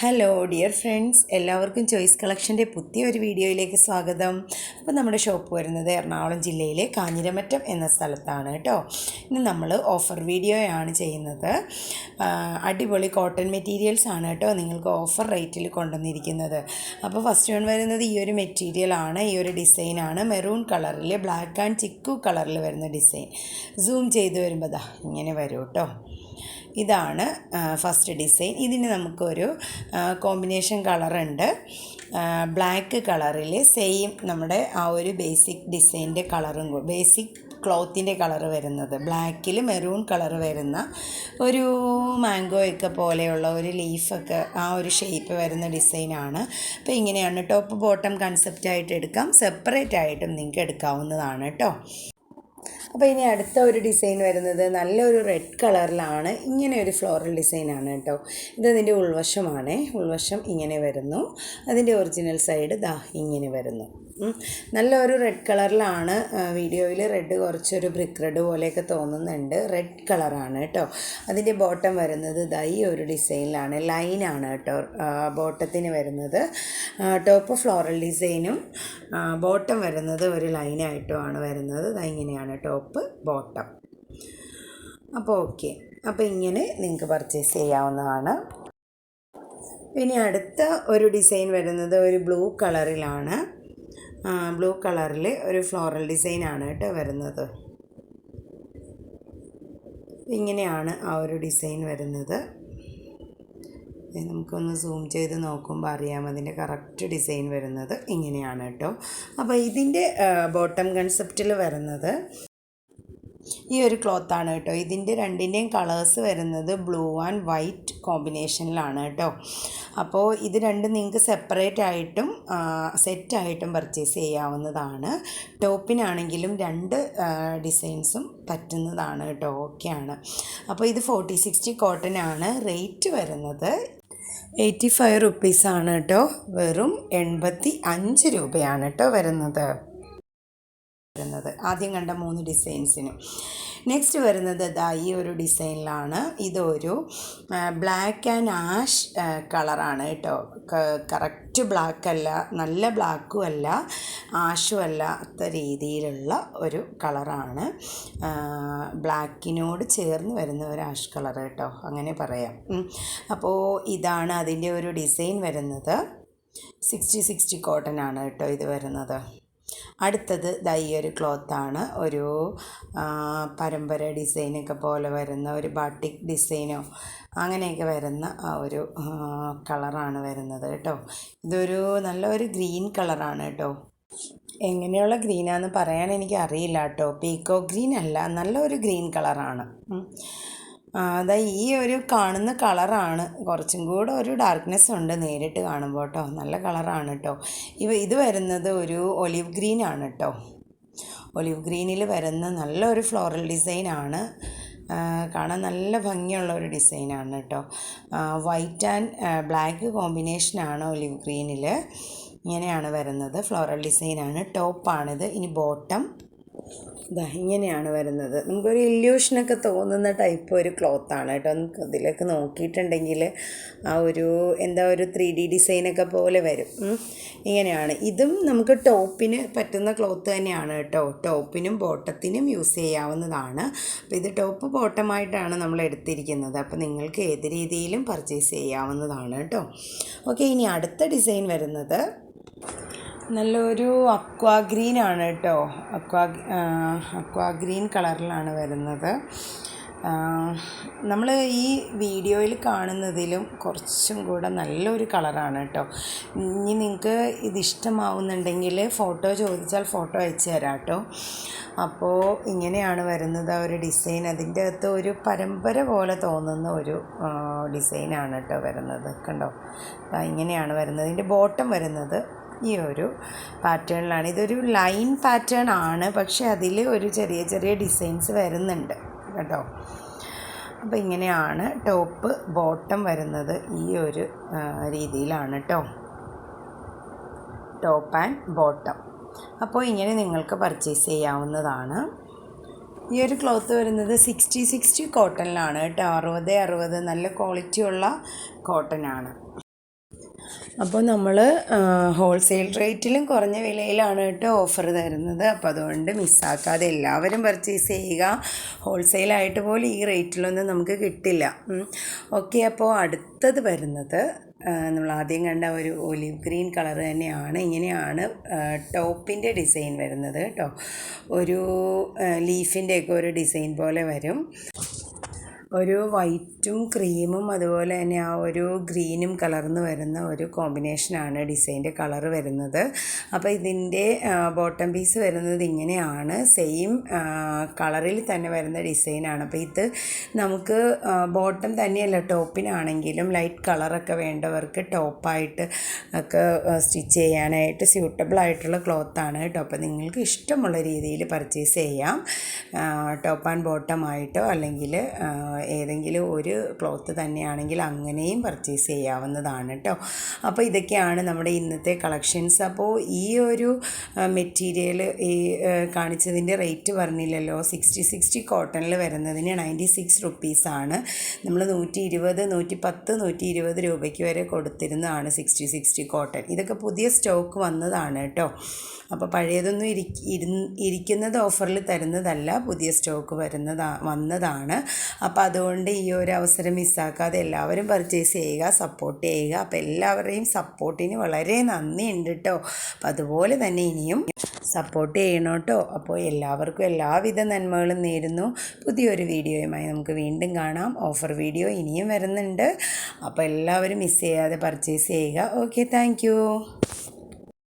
Hello dear friends, എല്ലാവർക്കും choice കളക്ഷൻ്റെ പുതിയൊരു വീഡിയോയിലേക്ക് സ്വാഗതം. അപ്പോൾ നമ്മുടെ ഷോപ്പ് വരുന്നത് എറണാകുളം ജില്ലയിലെ കാഞ്ഞിരമറ്റം എന്ന സ്ഥലത്താണ് കേട്ടോ. ഇന്ന് നമ്മൾ ഓഫർ വീഡിയോയാണ് ചെയ്യുന്നത്. അടിപൊളി കോട്ടൺ മെറ്റീരിയൽസ് ആണ് കേട്ടോ നിങ്ങൾക്ക് ഓഫർ റേറ്റിൽ കൊണ്ടുവന്നിരിക്കുന്നത്. അപ്പോൾ ഫസ്റ്റ് വൺ വരുന്നത് ഈ ഒരു മെറ്റീരിയലാണ്, ഈ ഒരു ഡിസൈനാണ്. മെറൂൺ കളറിൽ ബ്ലാക്ക് ആൻഡ് ചിക്കു കളറിൽ വരുന്ന ഡിസൈൻ. സൂം ചെയ്ത് വരുമ്പോൾ ഇങ്ങനെ വരും കേട്ടോ. ഇതാണ് ഫസ്റ്റ് ഡിസൈൻ. ഇതിന് നമുക്കൊരു കോമ്പിനേഷൻ കളറുണ്ട്. ബ്ലാക്ക് കളറിൽ സെയിം നമ്മുടെ ആ ഒരു ബേസിക് ഡിസൈൻ്റെ കളറും ബേസിക് ക്ലോത്തിൻ്റെ കളറ് വരുന്നത് ബ്ലാക്കിൽ മെറൂൺ കളറ് വരുന്ന ഒരു മാംഗോയൊക്കെ പോലെയുള്ള ഒരു ലീഫൊക്കെ ആ ഒരു ഷേപ്പ് വരുന്ന ഡിസൈനാണ്. അപ്പോൾ ഇങ്ങനെയാണ് ടോപ്പ് ബോട്ടം കൺസെപ്റ്റായിട്ട് എടുക്കാം, സെപ്പറേറ്റ് ആയിട്ടും നിങ്ങൾക്ക് എടുക്കാവുന്നതാണ് കേട്ടോ. അപ്പോൾ ഇനി അടുത്ത ഒരു ഡിസൈൻ വരുന്നത് നല്ലൊരു റെഡ് കളറിലാണ്. ഇങ്ങനെ ഒരു ഫ്ലോറൽ ഡിസൈനാണ് കേട്ടോ. ഇതതിൻ്റെ ഉൾവശമാണ്. ഉൾവശം ഇങ്ങനെ വരുന്നു. അതിൻ്റെ ഒറിജിനൽ സൈഡ് ഇങ്ങനെ വരുന്നു. നല്ലൊരു റെഡ് കളറിലാണ്. വീഡിയോയിൽ റെഡ് കുറച്ചൊരു ബ്രിക്ക് റെഡ് പോലെയൊക്കെ തോന്നുന്നുണ്ട്. റെഡ് കളറാണ് കേട്ടോ. അതിൻ്റെ ബോട്ടം വരുന്നത് ഈ ഒരു ഡിസൈനിലാണ്. ലൈനാണ് കേട്ടോ ബോട്ടത്തിന് വരുന്നത്. ടോപ്പ് ഫ്ലോറൽ ഡിസൈനും ബോട്ടം വരുന്നത് ഒരു ലൈനായിട്ടുമാണ് വരുന്നത്. ഇങ്ങനെയാണ് ടോപ്പ് ബോട്ടം. അപ്പോൾ ഓക്കെ, അപ്പോൾ ഇങ്ങനെ നിങ്ങൾക്ക് പർച്ചേസ് ചെയ്യാവുന്നതാണ്. ഇനി അടുത്ത ഒരു ഡിസൈൻ വരുന്നത് ഒരു ബ്ലൂ കളറിലാണ്. ബ്ലൂ കളറിൽ ഒരു ഫ്ലോറൽ ഡിസൈനാണ് കേട്ടോ വരുന്നത്. ഇങ്ങനെയാണ് ആ ഒരു ഡിസൈൻ വരുന്നത്. നമുക്കൊന്ന് സൂം ചെയ്ത് നോക്കുമ്പോൾ അറിയാം അതിൻ്റെ കറക്റ്റ് ഡിസൈൻ വരുന്നത് ഇങ്ങനെയാണ് കേട്ടോ. അപ്പോൾ ഇതിൻ്റെ ബോട്ടം കൺസെപ്റ്റിൽ വരുന്നത് ഈ ഒരു ക്ലോത്താണ് കേട്ടോ. ഇതിൻ്റെ രണ്ടിൻ്റെയും കളേഴ്സ് വരുന്നത് ബ്ലൂ ആൻഡ് വൈറ്റ് കോമ്പിനേഷനിലാണ് കേട്ടോ. അപ്പോൾ ഇത് രണ്ടും നിങ്ങൾക്ക് സെപ്പറേറ്റ് ആയിട്ടും സെറ്റായിട്ടും പർച്ചേസ് ചെയ്യാവുന്നതാണ്. ടോപ്പിനാണെങ്കിലും രണ്ട് ഡിസൈൻസും പറ്റുന്നതാണ് കേട്ടോ. ഓക്കെയാണ്. അപ്പോൾ ഇത് 40-60 കോട്ടൺ ആണ്. റേറ്റ് വരുന്നത് 85 റുപ്പീസാണ് കേട്ടോ. വെറും 85 രൂപയാണ് കേട്ടോ വരുന്നത്. ആദ്യം കണ്ട 3 ഡിസൈൻസിനും. നെക്സ്റ്റ് വരുന്നത് ഈ ഒരു ഡിസൈനിലാണ്. ഇതൊരു ബ്ലാക്ക് ആൻഡ് ആഷ് കളറാണ് കേട്ടോ. കറക്റ്റ് ബ്ലാക്ക് അല്ല, നല്ല ബ്ലാക്കും അല്ല, ആഷും അല്ലാത്ത രീതിയിലുള്ള ഒരു കളറാണ്. ബ്ലാക്കിനോട് ചേർന്ന് വരുന്ന ഒരു ആഷ് കളർ കേട്ടോ, അങ്ങനെ പറയാം. അപ്പോൾ ഇതാണ് അതിൻ്റെ ഒരു ഡിസൈൻ വരുന്നത്. 60 കോട്ടൺ ആണ് കേട്ടോ ഇത് വരുന്നത്. അടുത്തത് ഈ ഒരു ക്ലോത്താണ്. ഒരു പരമ്പര ഡിസൈനൊക്കെ പോലെ വരുന്ന ഒരു ബാട്ടിക് ഡിസൈനോ അങ്ങനെയൊക്കെ വരുന്ന ആ ഒരു കളറാണ് വരുന്നത് കേട്ടോ. ഇതൊരു നല്ലൊരു ഗ്രീൻ കളറാണ് കേട്ടോ. എങ്ങനെയുള്ള ഗ്രീനാന്ന് പറയാൻ എനിക്ക് അറിയില്ല കേട്ടോ. പീക്കോ ഗ്രീൻ അല്ല, നല്ലൊരു ഗ്രീൻ കളറാണ്. ഈ ഒരു കാണുന്ന കളറാണ്. കുറച്ചും കൂടെ ഒരു ഡാർക്ക്നെസ് ഉണ്ട് നേരിട്ട് കാണുമ്പോൾ കേട്ടോ. നല്ല കളറാണ് കേട്ടോ. ഇത് വരുന്നത് ഒരു ഒലിവ് ഗ്രീനാണ് കേട്ടോ. ഒലിവ് ഗ്രീനിൽ വരുന്ന നല്ലൊരു ഫ്ലോറൽ ഡിസൈനാണ്. കാണാൻ നല്ല ഭംഗിയുള്ള ഒരു ഡിസൈനാണ് കേട്ടോ. വൈറ്റ് ആൻഡ് ബ്ലാക്ക് കോമ്പിനേഷനാണ് ഒലിവ് ഗ്രീനിൽ. ഇങ്ങനെയാണ് വരുന്നത്. ഫ്ലോറൽ ഡിസൈനാണ്. ടോപ്പാണിത്. ഇനി ബോട്ടം ഇങ്ങനെയാണ് വരുന്നത്. നമുക്കൊരു ഇല്യൂഷനൊക്കെ തോന്നുന്ന ടൈപ്പ് ഒരു ക്ലോത്താണ് കേട്ടോ. നമുക്ക് ഇതിലൊക്കെ നോക്കിയിട്ടുണ്ടെങ്കിൽ ആ ഒരു ഒരു 3D ഡിസൈനൊക്കെ പോലെ വരും. ഇങ്ങനെയാണ്. ഇതും നമുക്ക് ടോപ്പിന് പറ്റുന്ന ക്ലോത്ത് തന്നെയാണ് കേട്ടോ. ടോപ്പിനും ബോട്ടത്തിനും യൂസ് ചെയ്യാവുന്നതാണ്. അപ്പോൾ ഇത് ടോപ്പ് ബോട്ടമായിട്ടാണ് നമ്മൾ എടുത്തിരിക്കുന്നത്. അപ്പോൾ നിങ്ങൾക്ക് ഏത് രീതിയിലും പർച്ചേസ് ചെയ്യാവുന്നതാണ് കേട്ടോ. ഓക്കെ, ഇനി അടുത്ത ഡിസൈൻ വരുന്നത് നല്ലൊരു അക്വാ ഗ്രീൻ ആണ് കേട്ടോ. അക്വാ ഗ്രീൻ കളറിലാണ് വരുന്നത്. നമ്മൾ ഈ വീഡിയോയിൽ കാണുന്നതിലും കുറച്ചും കൂടെ നല്ലൊരു കളറാണ് കേട്ടോ. ഇനി നിങ്ങൾക്ക് ഇതിഷ്ടമാവുന്നുണ്ടെങ്കിൽ ഫോട്ടോ ചോദിച്ചാൽ ഫോട്ടോ അയച്ചു തരാം കേട്ടോ. അപ്പോൾ ഇങ്ങനെയാണ് വരുന്നത് ആ ഒരു ഡിസൈൻ. അതിൻ്റെ അകത്ത് ഒരു പരമ്പര പോലെ തോന്നുന്ന ഒരു ഡിസൈനാണ് കേട്ടോ വരുന്നത്. കണ്ടോ, ഇങ്ങനെയാണ് വരുന്നത്. ഇതിൻ്റെ ബോട്ടം വരുന്നത് ഈ ഒരു പാറ്റേണിലാണ്. ഇതൊരു ലൈൻ പാറ്റേൺ ആണ്, പക്ഷേ അതിൽ ഒരു ചെറിയ ചെറിയ ഡിസൈൻസ് വരുന്നുണ്ട് കേട്ടോ. അപ്പോൾ ഇങ്ങനെയാണ് ടോപ്പ് ബോട്ടം വരുന്നത്. ഈ ഒരു രീതിയിലാണ് കേട്ടോ ടോപ്പ് ആൻഡ് ബോട്ടം. അപ്പോൾ ഇങ്ങനെ നിങ്ങൾക്ക് പർച്ചേസ് ചെയ്യാവുന്നതാണ്. ഈ ഒരു ക്ലോത്ത് വരുന്നത് 60 കോട്ടണിലാണ് കേട്ടോ. 60 നല്ല ക്വാളിറ്റിയുള്ള കോട്ടനാണ്. അപ്പോൾ നമ്മൾ ഹോൾസെയിൽ റേറ്റിലും കുറഞ്ഞ വിലയിലാണ് കേട്ടോ ഓഫർ തരുന്നത്. അപ്പോൾ അതുകൊണ്ട് മിസ്സാക്കാതെ എല്ലാവരും പർച്ചേസ് ചെയ്യുക. ഹോൾസെയിലായിട്ട് പോലും ഈ റേറ്റിലൊന്നും നമുക്ക് കിട്ടില്ല. ഓക്കെ, അപ്പോൾ അടുത്തത് വരുന്നത് നമ്മൾ ആദ്യം കണ്ട ഒരു ഒലിവ് ഗ്രീൻ കളർ തന്നെയാണ്. ഇങ്ങനെയാണ് ടോപ്പിൻ്റെ ഡിസൈൻ വരുന്നത് കേട്ടോ. ഒരു ലീഫിൻ്റെയൊക്കെ ഒരു ഡിസൈൻ പോലെ വരും. ഒരു വൈറ്റും ക്രീമും അതുപോലെ തന്നെ ആ ഒരു ഗ്രീനും കലർന്ന് വരുന്ന ഒരു കോമ്പിനേഷനാണ് ഡിസൈൻ്റെ കളർ വരുന്നത്. അപ്പോൾ ഇതിൻ്റെ ബോട്ടം പീസ് വരുന്നത് ഇങ്ങനെയാണ്. സെയിം കളറിൽ തന്നെ വരുന്ന ഡിസൈനാണ്. അപ്പോൾ ഇത് നമുക്ക് ബോട്ടം തന്നെയല്ല, ടോപ്പിനാണെങ്കിലും ലൈറ്റ് കളറൊക്കെ വേണ്ടവർക്ക് ടോപ്പായിട്ട് ഒക്കെ സ്റ്റിച്ച് ചെയ്യാനായിട്ട് സ്യൂട്ടബിൾ ആയിട്ടുള്ള ക്ലോത്താണ് കേട്ടോ. അപ്പോൾ നിങ്ങൾക്ക് ഇഷ്ടമുള്ള രീതിയിൽ പർച്ചേസ് ചെയ്യാം. ടോപ്പ് ആൻഡ് ബോട്ടം ആയിട്ടോ അല്ലെങ്കിൽ ഏതെങ്കിലും ഒരു ക്ലോത്ത് തന്നെയാണെങ്കിൽ അങ്ങനെയും പർച്ചേസ് ചെയ്യാവുന്നതാണ് കേട്ടോ. അപ്പോൾ ഇതൊക്കെയാണ് നമ്മുടെ ഇന്നത്തെ കളക്ഷൻസ്. അപ്പോൾ ഈ ഒരു മെറ്റീരിയൽ ഈ കാണിച്ചതിൻ്റെ റേറ്റ് പറഞ്ഞില്ലല്ലോ. 60 കോട്ടണിൽ വരുന്നതിന് 96 റുപ്പീസാണ്. നമ്മൾ 120, 110, 120 രൂപയ്ക്ക് വരെ കൊടുത്തിരുന്നതാണ് 60 കോട്ടൺ. ഇതൊക്കെ പുതിയ സ്റ്റോക്ക് വന്നതാണ് കേട്ടോ. അപ്പോൾ പഴയതൊന്നും ഇരിക്കുന്നത് ഓഫറിൽ തരുന്നതല്ല, പുതിയ സ്റ്റോക്ക് വന്നതാണ്. അപ്പോൾ അതുകൊണ്ട് ഈ ഒരു അവസരം മിസ്സാക്കാതെ എല്ലാവരും പർച്ചേസ് ചെയ്യുക, സപ്പോർട്ട് ചെയ്യുക. അപ്പോൾ എല്ലാവരുടെയും സപ്പോർട്ടിന് വളരെ നന്ദിയുണ്ട് കേട്ടോ. അപ്പോൾ അതുപോലെ തന്നെ ഇനിയും സപ്പോർട്ട് ചെയ്യണം കേട്ടോ. അപ്പോൾ എല്ലാവർക്കും എല്ലാവിധ നന്മകളും നേരുന്നു. പുതിയൊരു വീഡിയോയുമായി നമുക്ക് വീണ്ടും കാണാം. ഓഫർ വീഡിയോ ഇനിയും വരുന്നുണ്ട്. അപ്പോൾ എല്ലാവരും മിസ് ചെയ്യാതെ പർച്ചേസ് ചെയ്യുക. Okay, thank